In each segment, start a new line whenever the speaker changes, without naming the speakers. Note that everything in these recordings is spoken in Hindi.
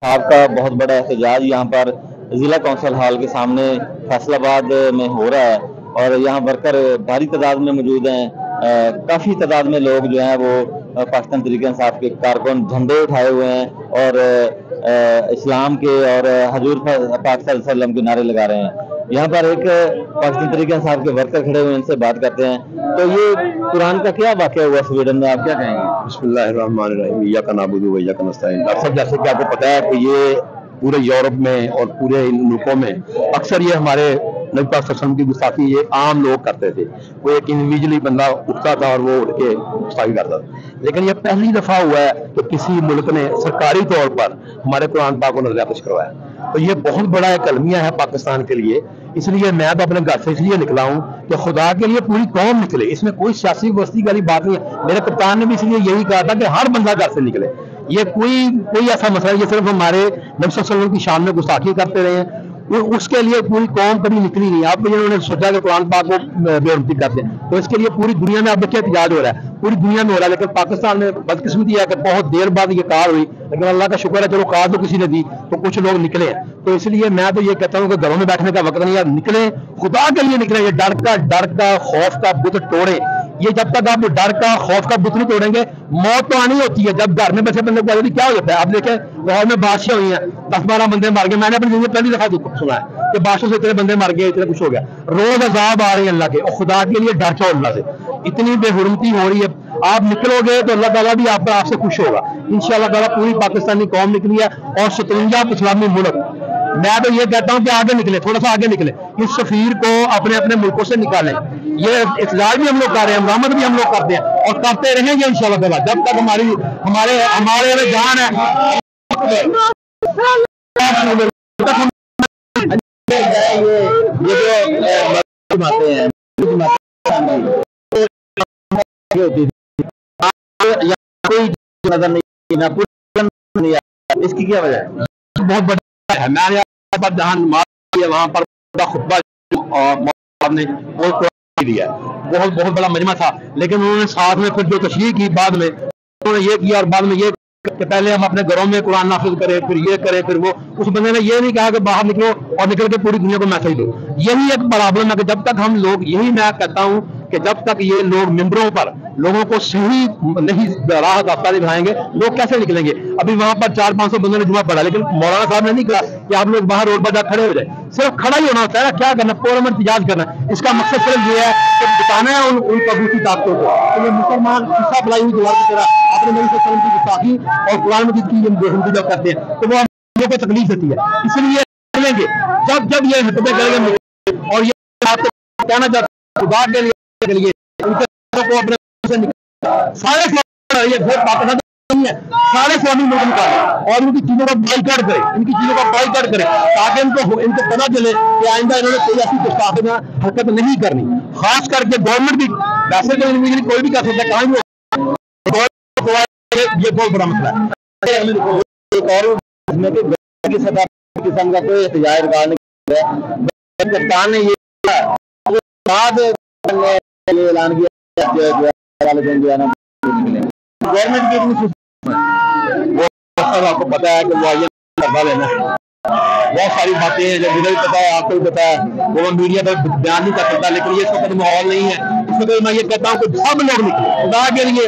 आपका बहुत बड़ा एहतजाज यहाँ पर जिला कौंसिल हॉल के सामने फैसलाबाद में हो रहा है और यहाँ वर्कर भारी तादाद में मौजूद हैं। काफ़ी तादाद में लोग जो हैं वो पाकिस्तान तहरीक इंसाफ के कारकुन झंडे उठाए हुए हैं और इस्लाम के और हजूर पाक सल्लल्लाहु अलैहि वसल्लम के नारे लगा रहे हैं। यहाँ पर एक पाकिस्तान तहरीक इंसाफ के वर्कर खड़े हुए, इनसे बात करते हैं। तो ये कुरान का क्या वाक़या हुआ स्वीडन में, आप क्या कहेंगे?
बिस्मिल्लाहिर्रहमानिर्रहीम, इय्याका नअबुदु व इय्याका नस्तईन। डॉक्टर साहब, जैसे कि आपको पता है कि ये पूरे यूरोप में और पूरे इन मुल्कों में अक्सर ये हमारे नबी पाक सल्लल्लाहु अलैहि वसल्लम की गुस्ताखी ये आम लोग करते थे। वो एक इंडिविजुअली बंदा उठता था और वो उठ के गुस्ताखी करता था। लेकिन ये पहली दफा हुआ है कि किसी मुल्क ने सरकारी तौर पर हमारे कुरान पाक को नजरअंदाज करवाया। तो ये बहुत बड़ा एक अलमिया है पाकिस्तान के लिए। इसलिए मैं तो अपने घर से इसलिए निकला हूँ कि खुदा के लिए पूरी कौम निकले। इसमें कोई सियासी बस्ती वाली बात नहीं है। मेरे कप्तान ने भी इसलिए यही कहा था कि हर बंदा घर से निकले। ये कोई ऐसा मसला ये सिर्फ हमारे नबी सल्लल्लाहु अलैहि वसल्लम की शान में गुस्ताखी करते रहे हैं, उसके लिए पूरी कौम कभी निकली नहीं। अब जिन्होंने सोचा कि कुरान पाक को बेइज्जती करते हैं, तो इसके लिए पूरी दुनिया में अब देखिए एहतजाज हो रहा है, पूरी दुनिया में हो रहा है। लेकिन पाकिस्तान में बदकिस्मती है कि बहुत देर बाद ये कार हुई, लेकिन अल्लाह का शुक्र है चलो कार तो किसी ने दी तो कुछ लोग निकले हैं। तो इसलिए मैं तो ये कहता हूँ कि घरों में बैठने का वक्त नहीं है, निकले, खुदा के लिए निकले। ये डर का खौफ का बुत तोड़े। ये जब तक आप डर का खौफ का बुत नहीं तोड़ेंगे, मौत तो आनी होती है। जब घर में बैठे बंदे को क्या हो जाता है, आप देखें लाहौर में बादशाह हुई हैं, 10-12 बंदे मार गए। मैंने अपनी जिंदगी पहली दफा सुना है कि बादशाह से इतने बंदे मार गए, इतना कुछ हो गया। रोज अजाब आ रही है अल्लाह के, और खुदा के लिए डर जाओ अल्लाह से। इतनी बेहुरमती हो रही है, आप निकलोगे तो अल्लाह ताला भी आपसे खुश होगा इंशाअल्लाह ताला। पूरी पाकिस्तानी कौम निकली है और 57 इस्लामी मुल्क। मैं तो ये कहता हूँ कि आगे निकले, थोड़ा सा आगे निकले, इस सफीर को अपने अपने मुल्कों से निकालें। ये इतजार भी हम लोग कर रहे हैं, मरम्मत भी हम लोग करते हैं और करते रहेंगे इंशाअल्लाह ताला जब तक हमारे जान है।
इसकी क्या वजह है?
बहुत बड़ा है। मैं वहाँ पर खुतबा ने दिया, बहुत बड़ा मजमा था। लेकिन उन्होंने साथ में फिर जो तशरीह की बाद में उन्होंने ये किया और बाद में ये कि पहले हम अपने घरों में कुरान नाफिज करें, फिर ये करें, फिर वो। उस बंदे ने ये नहीं कहा कि बाहर निकलो और निकल के पूरी दुनिया को मैसेज दो। यही एक प्रॉब्लम है कि जब तक हम लोग, यही मैं कहता हूँ कि जब तक ये लोग मिंबरों पर लोगों को सही नहीं राह रास्ता दिखाएंगे, लोग कैसे निकलेंगे? अभी वहां पर 400-500 बंदों ने जुमा पढ़ा, लेकिन मौलाना साहब ने नहीं कहा कि आप लोग बाहर रोड पर जा खड़े हो जाए। सिर्फ खड़ा ही होना होता है ना, क्या करना, पूरा एहतजाज करना। इसका मकसद सिर्फ ये है कि बताना है उन कबूती ताकतों को तो ये मुसलमान हिस्सा बुलाई हुई दीवार की तरह अपने नबी सल्लल्लाहु अलैहि वसल्लम की गुस्ताखी और कुरान मजीद की बेहुरमती जब करते हैं तो वो हम लोगों को तकलीफ देती है। इसलिए चलेंगे जब ये हरकतें करेंगे। और ये कहना चाहता हूं खुदा के लिए को अपने सारे पाकिस्तान नहीं है, सारे स्वामी मुल्क निकाले और उनकी चीजों का बाइकआउट करे, इनकी चीजों का बाइकआउट करे, ताकि इनको पता चले कि आइंदा इन्होंने कोई ऐसी गुस्ताखियां हरकत नहीं करनी। खास करके गवर्नमेंट भी, वैसे तो इंडिविजुअली कोई भी कर सकता है, कहाँ ये बहुत बड़ा मसला है।
एक और किस्म का कोई एहतजाज नहीं, कप्तान ने ये बाद ऐलान किया गवर्नमेंट की
आपको पता है कि वो करवा लेना बहुत सारी बातें हैं जो मुझे भी पता है, आपको भी पता है, वो मीडिया पर बयान नहीं कर सकता। लेकिन ये इसका माहौल नहीं है, इसमें तो मैं ये कहता हूँ कि सब लोग निकले खुदा के लिए।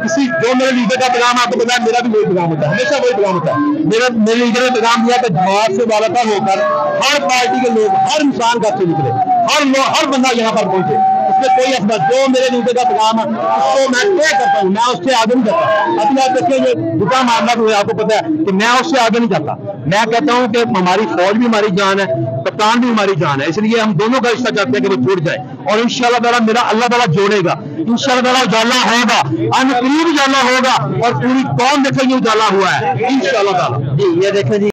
किसी जो मेरे लीडर का पैगाम आपको पता है, मेरा भी वही पैगाम होता है, हमेशा वही पैगाम होता है। मेरे लीडर ने पैगाम दिया कि जमात से वालता होकर हर पार्टी के लोग, हर इंसान घर से निकले, हर बंदा यहाँ पर पहुंचे। उसमें कोई असबात, जो मेरे लीडर का पैगाम है उसको मैं तय करता हूँ, मैं उससे आगे नहीं जाता। अभी आप देखिए ये दुका मामला हुआ, आपको पता है कि मैं उससे आगे नहीं जाता। मैं कहता हूँ कि हमारी फौज भी हमारी जान है, कप्तान भी हमारी जान है, इसलिए हम दोनों का रिश्ता चाहते हैं कि वो जुड़ जाए। और इंशाअल्लाह ताला मेरा अल्लाह ताला जोड़ेगा, इंशाअल्लाह ताला उजाला होगा, अनकरीब उजाला होगा और पूरी कौम देखेगी उजाला हुआ है इंशाअल्लाह ताला।
जी ये देखें जी।